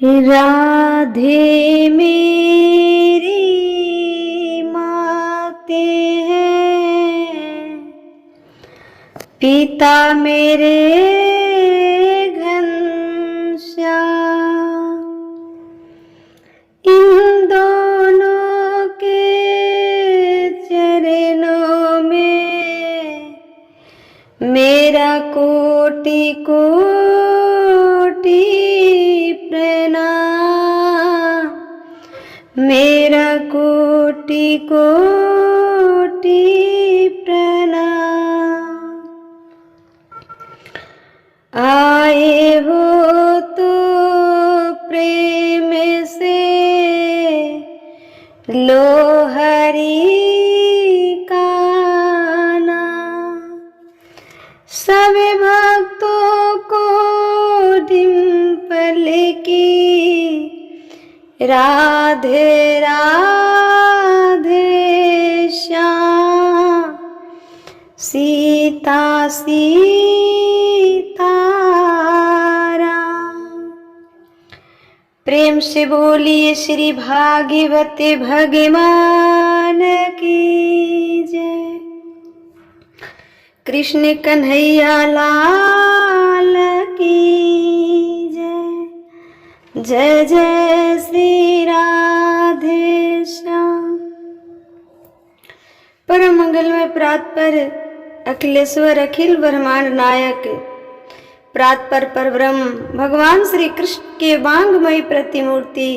राधे मेरी माते हैं, पिता मेरे घनश्याम। इन दोनों के चरणों में मेरा कोटि कोटि प्रणाम, मेरा कोटि कोटि प्रणाम। आए हो तो प्रेम से लो हरि का नाम। सब भक्तों को डिंपल की राधे राधे श्याम, सीता सीताराम। प्रेम से बोलिए श्री भागवत भगवान की जय। कृष्ण कन्हैया लाल की जय। जय जय श्री राधे श्याम। परम मंगलमय प्रातपर अखिलेश्वर अखिल ब्रह्मांड नायक प्रातपर परब्रह्म भगवान श्री कृष्ण के वांगमयी प्रतिमूर्ति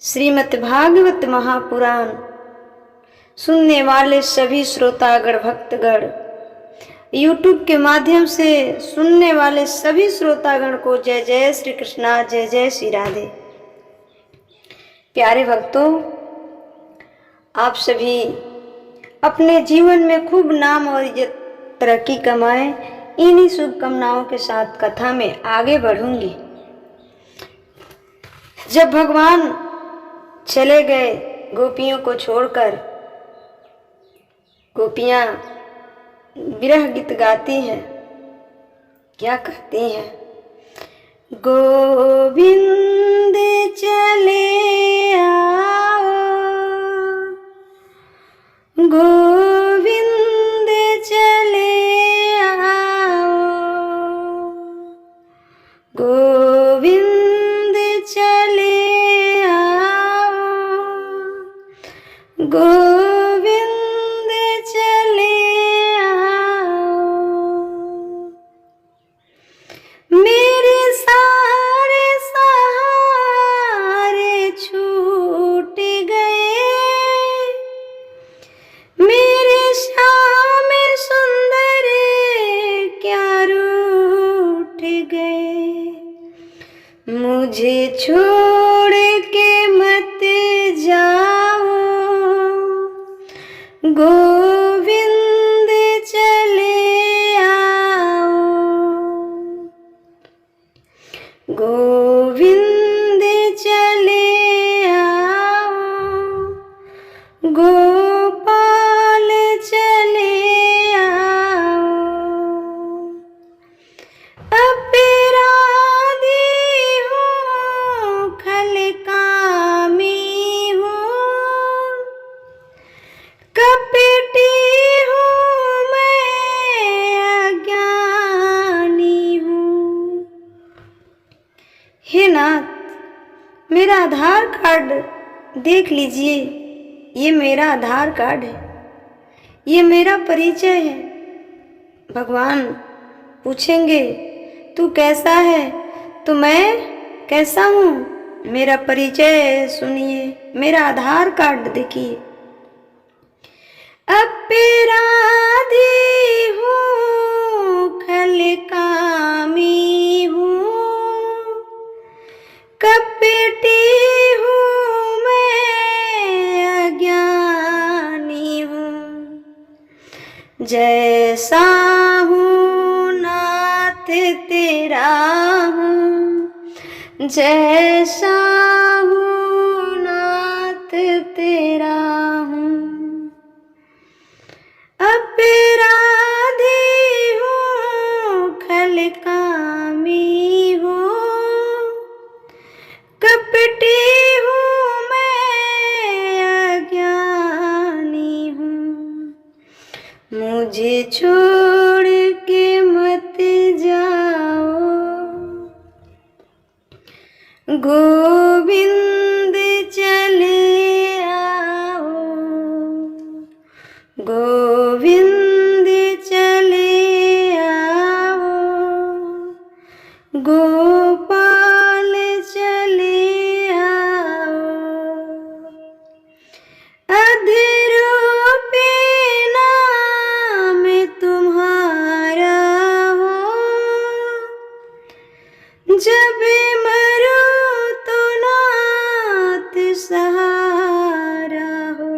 श्रीमद् भागवत महापुराण सुनने वाले सभी श्रोतागण भक्तगण, यूट्यूब के माध्यम से सुनने वाले सभी श्रोतागण को जय जय श्री कृष्णा, जय जय श्री राधे। प्यारे भक्तों, आप सभी अपने जीवन में खूब नाम और इज्जत तरक्की कमाएं, इन्हीं शुभकामनाओं के साथ कथा में आगे बढ़ूंगी। जब भगवान चले गए गोपियों को छोड़कर, गोपियां विरह गीत गाती हैं, क्या कहती हैं? गोविंद चले आओ, गोविंद चले आओ, गोविंद चले आओ, गोविंद चले आओ। मेरे सारे सहारे छूट गए, मेरे श्याम सुंदर क्या रूठ गए। मुझे छोड़ के मत जाओ, गोविंद चले आओ, गोविंद चले आओ, गोपाल चले आओ। अपराधी हूँ, खलकामी हूँ, कपटी हूँ, मैं अज्ञानी हूँ। हे नाथ, मेरा आधार कार्ड देख लीजिए, ये मेरा आधार कार्ड है, ये मेरा परिचय है। भगवान पूछेंगे तू कैसा है, तो मैं कैसा हूँ, मेरा परिचय सुनिए, मेरा आधार कार्ड देखिए। अपराधी हूँ, खलकामी हूँ, कपटी हूँ, मैं अज्ञानी हूँ। जैसा हूँ नाथ तेरा हूँ, जैसा हूँ नाथ तेरा हूँ। अपराधी हूँ, खलकामी हूँ, गोविंद चले आओ, गोविंद चले आओ, गोपाल चले आओ, अधरों पे नाम तुम्हारा हो, जब मरो तो नाथ सहारा हो,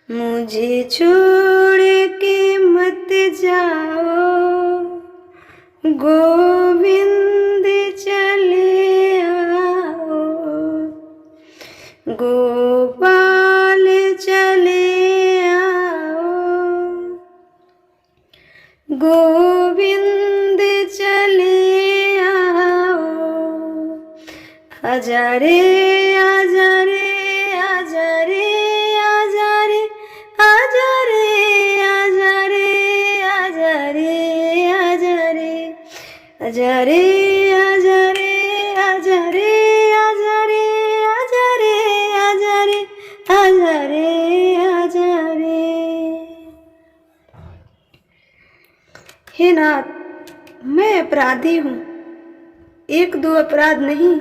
मुझे छोड़ के मत जाओ, गोविंद चले आओ, गोपाल चले आओ, गोविंद चले आओ, आजा रे आजा रे आजा रे आजा रे आजा रे आजा रे आजा रे आजा रे आजा रे आजा रे आजा रे आजा रे आजा रे आजा रे आजा रे आजा रे। हे नाथ, मैं अपराधी हूँ, एक दो अपराध नहीं,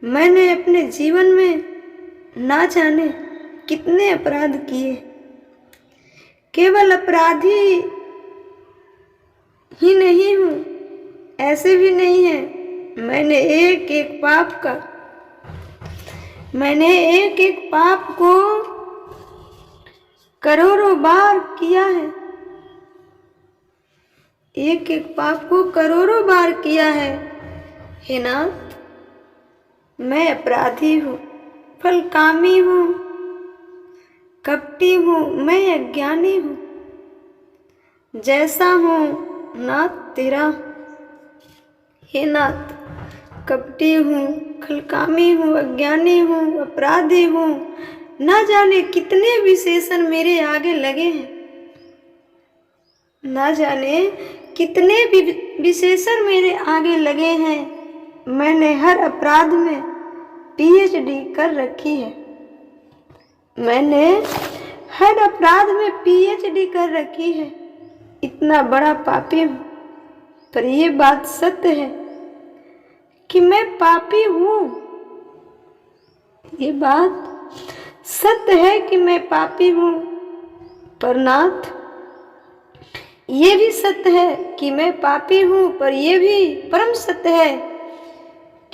मैंने अपने जीवन में ना जाने कितने अपराध किए। केवल अपराधी ही नहीं हूँ, ऐसे भी नहीं है, मैंने एक एक पाप को करोड़ों बार किया है, एक एक पाप को करोड़ों बार किया है। हे नाथ, मैं अपराधी हूँ, फलकामी हूँ, कपटी हूँ, मैं अज्ञानी हूँ, जैसा हूँ नाथ तेरा। हे नाथ, कपटी हूँ, खलकामी हूँ, अज्ञानी हूँ, अपराधी हूँ, ना जाने कितने विशेषण मेरे आगे लगे हैं, ना जाने कितने विशेषण मेरे आगे लगे हैं। मैंने हर अपराध में पीएचडी कर रखी है, मैंने हर अपराध में पीएचडी कर रखी है। इतना बड़ा पापी हूँ, पर ये बात सत्य है कि मैं पापी हूँ। ये बात सत्य है कि मैं पापी हूँ, पर नाथ ये भी सत्य है कि मैं पापी हूँ, पर ये भी परम सत्य है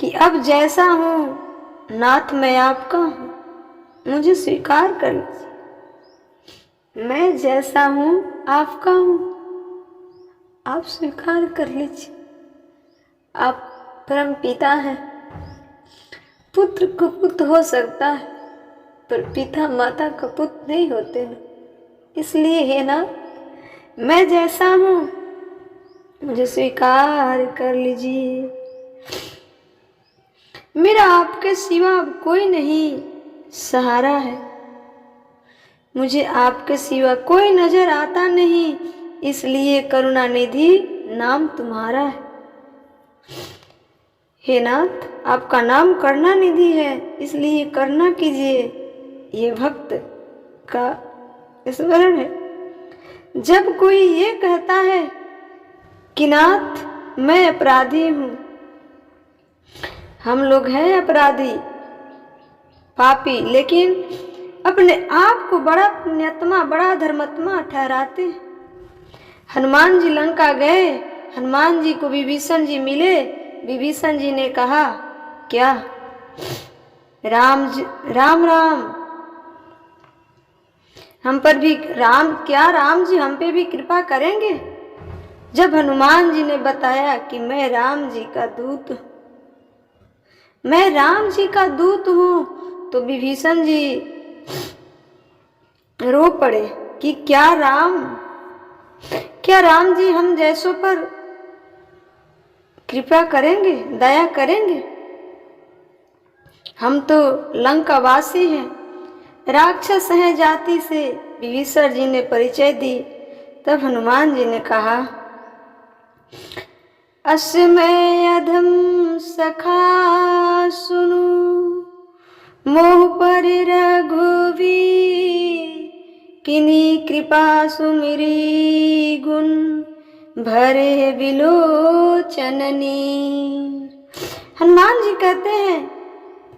कि अब जैसा हूँ नाथ मैं आपका हूँ, मुझे स्वीकार कर लीजिए। मैं जैसा हूँ आपका हूँ, आप स्वीकार कर लीजिए। आप परम पिता हैं। पुत्र को पुत्र हो सकता है, पर पिता माता का पुत्र नहीं होते ना। इसलिए है ना, मैं जैसा हूँ मुझे स्वीकार कर लीजिए। मेरा आपके सिवा अब कोई नहीं सहारा है, मुझे आपके सिवा कोई नजर आता नहीं, इसलिए करुणा निधि नाम तुम्हारा है। हे नाथ, आपका नाम करुणा निधि है, इसलिए करुणा कीजिए। ये भक्त का स्मरण है। जब कोई ये कहता है कि नाथ मैं अपराधी हूँ, हम लोग हैं अपराधी पापी, लेकिन अपने आप को बड़ा पुण्यात्मा बड़ा धर्मात्मा ठहराते हैं। हनुमान जी लंका गए, हनुमान जी को विभीषण जी मिले, विभीषण जी ने कहा क्या राम राम हम पर भी राम जी हम पे भी कृपा करेंगे। जब हनुमान जी ने बताया कि मैं राम जी का दूत हूँ, मैं राम जी का दूत हूँ, तो विभीषण जी रो पड़े कि क्या राम जी हम जैसों पर कृपा करेंगे, दया करेंगे? हम तो लंकावासी हैं, राक्षस हैं जाति से। विभीषण जी ने परिचय दी। तब हनुमान जी ने कहा, अस्मय अधम सखा मोह पर रघुवीर किन्हीं कृपा सुमिरी गुण भरे विलोचन नीर। हनुमान जी कहते हैं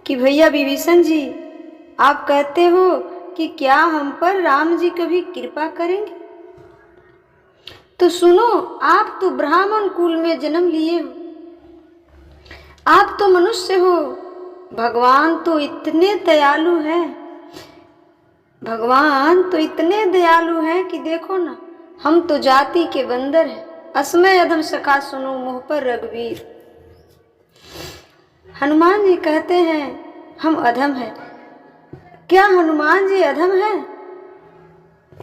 कि भैया विभीषण जी, आप कहते हो कि क्या हम पर राम जी कभी कृपा करेंगे? तो सुनो, आप तो ब्राह्मण कुल में जन्म लिए हो, आप तो मनुष्य हो, भगवान तो इतने दयालु हैं, भगवान तो इतने दयालु हैं कि देखो ना, हम तो जाति के बंदर हैं। असमय अधम सखा सुनो मुँह पर रघुवीर। हनुमान जी कहते हैं हम अधम हैं। क्या हनुमान जी अधम है?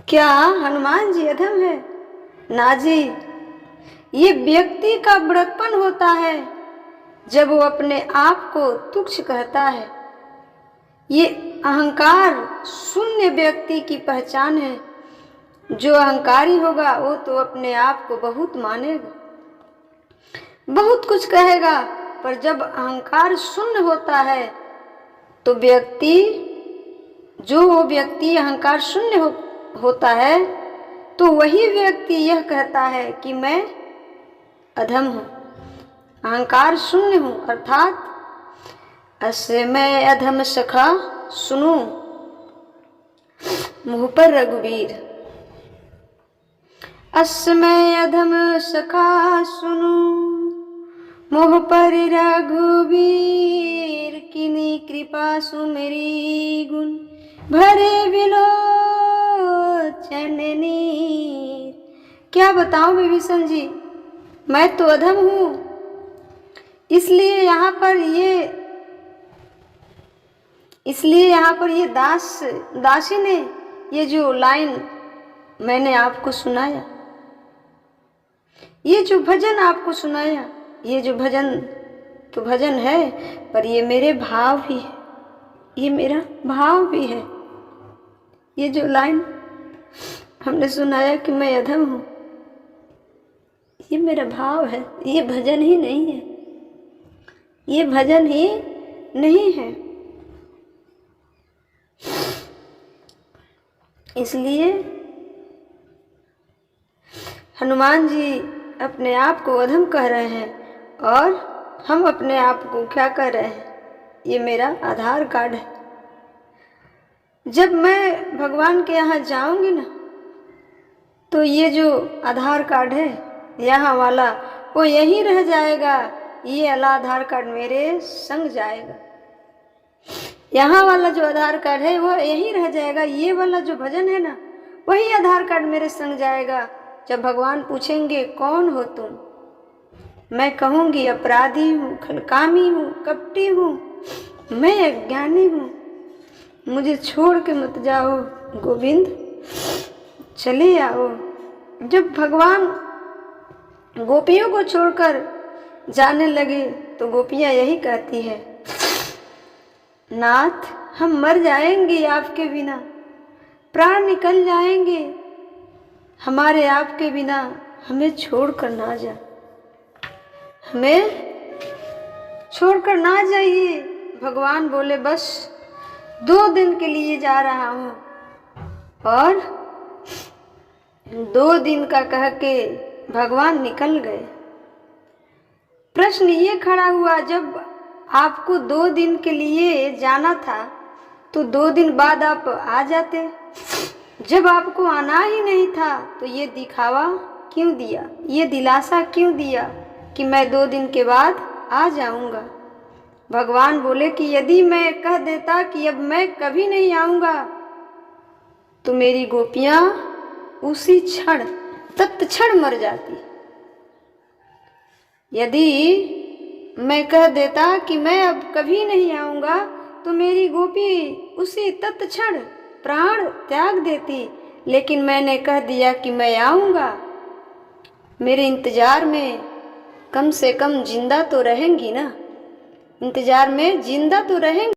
क्या हनुमान जी अधम है? ना जी, ये व्यक्ति का बड़कपन होता है जब वो अपने आप को तुच्छ कहता है। ये अहंकार शून्य व्यक्ति की पहचान है। जो अहंकारी होगा वो तो अपने आप को बहुत मानेगा, बहुत कुछ कहेगा, पर जब अहंकार शून्य होता है तो जो व्यक्ति अहंकार शून्य होता है तो वही व्यक्ति यह कहता है कि मैं अधम हूँ, अहंकार शून्य हूँ, अर्थात असमय अधम सखा सुनो मुँह पर रघुवीर। असमय अधम सखा सुनो मोह पर रघुवीर किन्हीं कृपा सुमिरी गुण भरे विलोचन नीर। क्या बताऊं विभीषण जी, मैं तो अधम हूँ, इसलिए यहाँ पर ये दासी ने ये जो लाइन मैंने आपको सुनाया, ये जो भजन आपको सुनाया, ये जो भजन तो भजन है, पर ये मेरे भाव भी है, ये मेरा भाव भी है। ये जो लाइन हमने सुनाया कि मैं अधम हूँ, ये मेरा भाव है, ये भजन ही नहीं है, ये भजन ही नहीं है। इसलिए हनुमान जी अपने आप को अधम कह रहे हैं और हम अपने आप को क्या कह रहे हैं? ये मेरा आधार कार्ड है। जब मैं भगवान के यहाँ जाऊंगी ना, तो ये जो आधार कार्ड है यहाँ वाला, वो यहीं रह जाएगा, ये वाला आधार कार्ड मेरे संग जाएगा। यहाँ वाला जो आधार कार्ड है वो यहीं रह जाएगा, ये वाला जो भजन है ना, वही आधार कार्ड मेरे संग जाएगा। जब भगवान पूछेंगे कौन हो तुम, मैं कहूँगी अपराधी हूँ, खलकामी हूँ, कपटी हूँ, मैं अज्ञानी हूँ, मुझे छोड़ के मत जाओ गोविंद, चले आओ। जब भगवान गोपियों को छोड़कर जाने लगे तो गोपियाँ यही कहती है, नाथ हम मर जाएंगे आपके बिना, प्राण निकल जाएंगे हमारे आपके बिना, हमें छोड़कर ना जा, हमें छोड़कर ना जाइए। भगवान बोले बस 2 दिन के लिए जा रहा हूँ, और 2 दिन का कह के भगवान निकल गए। प्रश्न ये खड़ा हुआ, जब आपको 2 दिन के लिए जाना था तो 2 दिन बाद आप आ जाते, जब आपको आना ही नहीं था तो ये दिखावा क्यों दिया, ये दिलासा क्यों दिया कि मैं 2 दिन के बाद आ जाऊंगा। भगवान बोले कि यदि मैं कह देता कि अब मैं कभी नहीं आऊंगा तो मेरी गोपियां उसी क्षण तत्क्षण मर जाती। यदि मैं कह देता कि मैं अब कभी नहीं आऊंगा तो मेरी गोपी उसी तत्क्षण प्राण त्याग देती, लेकिन मैंने कह दिया कि मैं आऊंगा, मेरे इंतजार में कम से कम जिंदा तो रहेंगी ना, इंतजार में जिंदा तो रहेंगी।